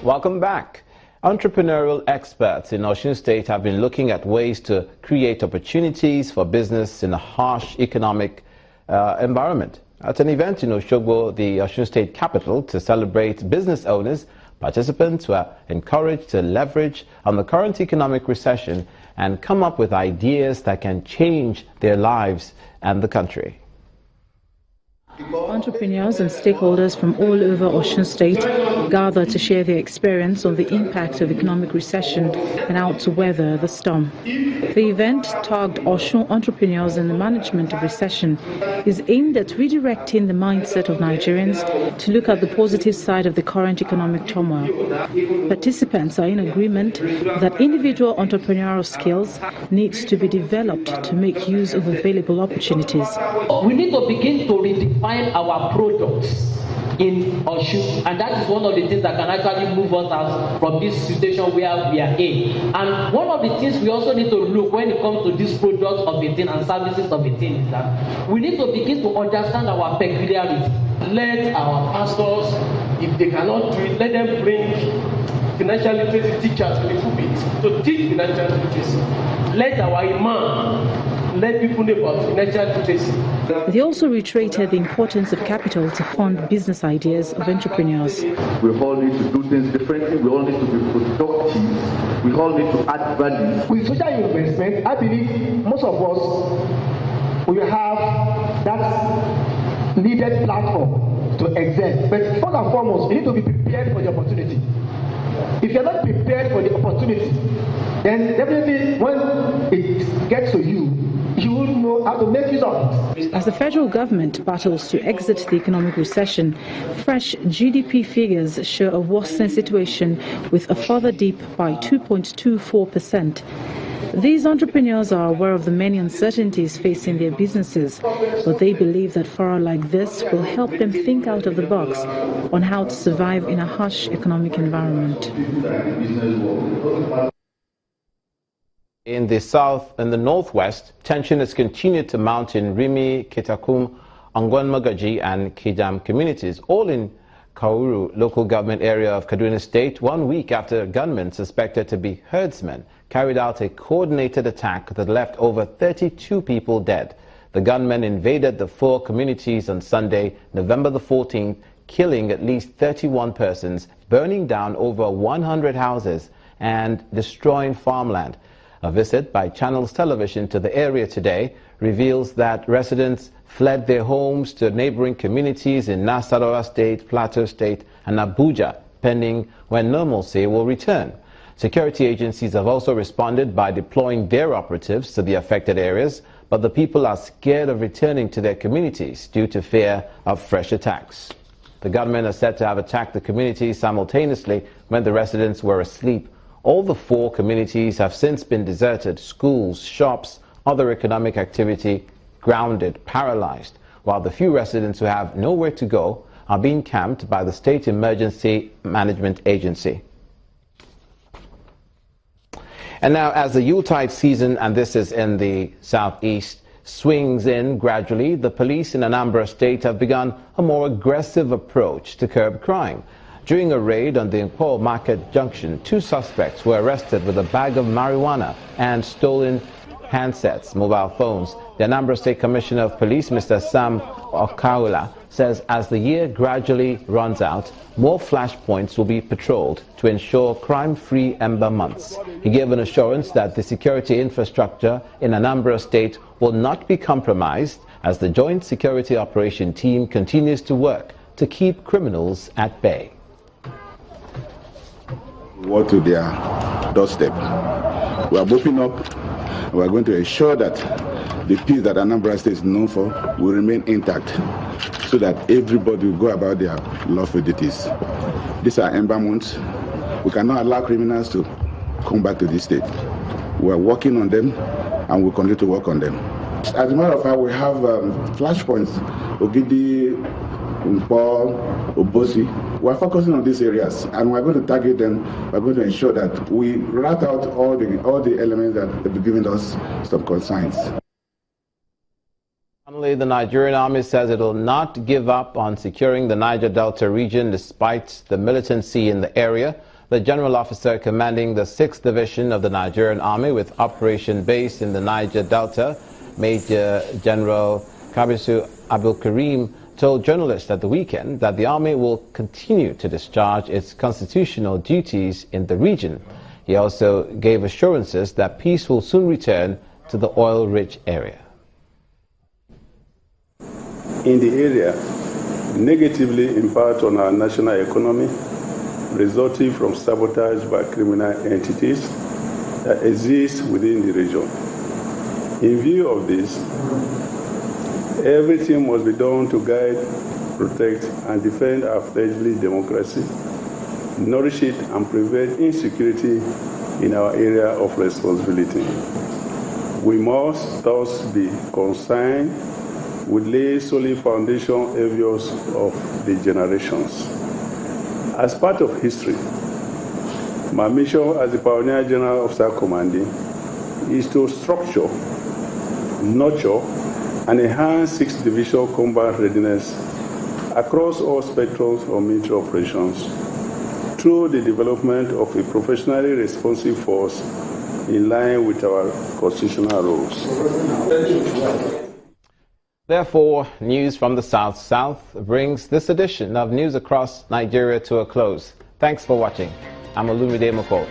Welcome back. Entrepreneurial experts in Osun State have been looking at ways to create opportunities for business in a harsh economic environment. At an event in Osogbo, the Osun State capital, to celebrate business owners, participants were encouraged to leverage on the current economic recession and come up with ideas that can change their lives and the country. Entrepreneurs and stakeholders from all over Osun State gather to share their experience on the impact of economic recession and how to weather the storm. The event, tagged Osun Entrepreneurs in the Management of Recession, is aimed at redirecting the mindset of Nigerians to look at the positive side of the current economic turmoil. Participants are in agreement that individual entrepreneurial skills need to be developed to make use of available opportunities. We need to begin to redefine our products in Osun, and that is one of the things that can actually move us out from this situation where we are in. And one of the things we also need to look when it comes to these products of a thing and services of a thing is that we need to begin to understand our peculiarity. Let our pastors, if they cannot do it, let them bring financial literacy teachers to the pulpit to teach financial literacy. Let our imam let people know about financial literacy. They also reiterated the importance of capital to fund business ideas of entrepreneurs. We all need to do things differently. We all need to be productive. We all need to add value. With social investment, I believe most of us will have that needed platform to excel. But first and foremost, you need to be prepared for the opportunity. If you're not prepared for the opportunity, then definitely when it gets to you, you will know how to make use of it. As the federal government battles to exit the economic recession, fresh GDP figures show a worsening situation with a further dip by 2.24%. These entrepreneurs are aware of the many uncertainties facing their businesses, but they believe that fora like this will help them think out of the box on how to survive in a harsh economic environment. In the south and the northwest, tension has continued to mount in Rimi, Kitakum, Angwan Magaji and Kidam communities, all in Kauru local government area of Kaduna State, 1 week after gunmen suspected to be herdsmen carried out a coordinated attack that left over 32 people dead. The gunmen invaded the four communities on Sunday, November the 14th, killing at least 31 persons, burning down over 100 houses and destroying farmland. A visit by Channels Television to the area today reveals that residents fled their homes to neighboring communities in Nasarawa State, Plateau State and Abuja, pending when normalcy will return. Security agencies have also responded by deploying their operatives to the affected areas, but the people are scared of returning to their communities due to fear of fresh attacks. The gunmen are said to have attacked the communities simultaneously when the residents were asleep. All the four communities have since been deserted, schools, shops, other economic activity grounded, paralyzed, while the few residents who have nowhere to go are being camped by the State Emergency Management Agency. And now, as the Yuletide season, and this is in the southeast, swings in gradually, the police in Anambra State have begun a more aggressive approach to curb crime. During a raid on the Nkwo Market Junction, 2 suspects were arrested with a bag of marijuana and stolen handsets, mobile phones. The Anambra State Commissioner of Police, Mr. Sam Okaula, says as the year gradually runs out, more flashpoints will be patrolled to ensure crime-free Ember months. He gave an assurance that the security infrastructure in Anambra State will not be compromised as the Joint Security Operation Team continues to work to keep criminals at bay. What to their doorstep. We are opening up. We are going to ensure that the peace that Anambra State is known for will remain intact, so that everybody will go about their lawful duties. These are ember months. We cannot allow criminals to come back to this state. We are working on them, and we'll continue to work on them. As a matter of fact, we have flashpoints, Ogidi, Nkwo, Obosi. We're focusing on these areas, and we're going to target them. We're going to ensure that we rat out all the elements that have given us some concerns. Finally, the Nigerian army says it will not give up on securing the Niger Delta region despite the militancy in the area. The general officer commanding the 6th Division of the Nigerian Army with operation based in the Niger Delta, Major General Kabisu Abdulkarim, told journalists at the weekend that the army will continue to discharge its constitutional duties in the region. He also gave assurances that peace will soon return to the oil-rich area. In the area, negatively impact on our national economy, resulting from sabotage by criminal entities that exist within the region. In view of this, everything must be done to guide, protect, and defend our fledgling democracy, nourish it, and prevent insecurity in our area of responsibility. We must thus be concerned with lay solid foundation areas of the generations. As part of history, my mission as the Pioneer General Officer Commanding is to structure, nurture, and enhance 6th Division combat readiness across all spectrums of military operations through the development of a professionally responsive force in line with our constitutional roles. Therefore, news from the South brings this edition of News Across Nigeria to a close. Thanks for watching. I'm Olumide Moko.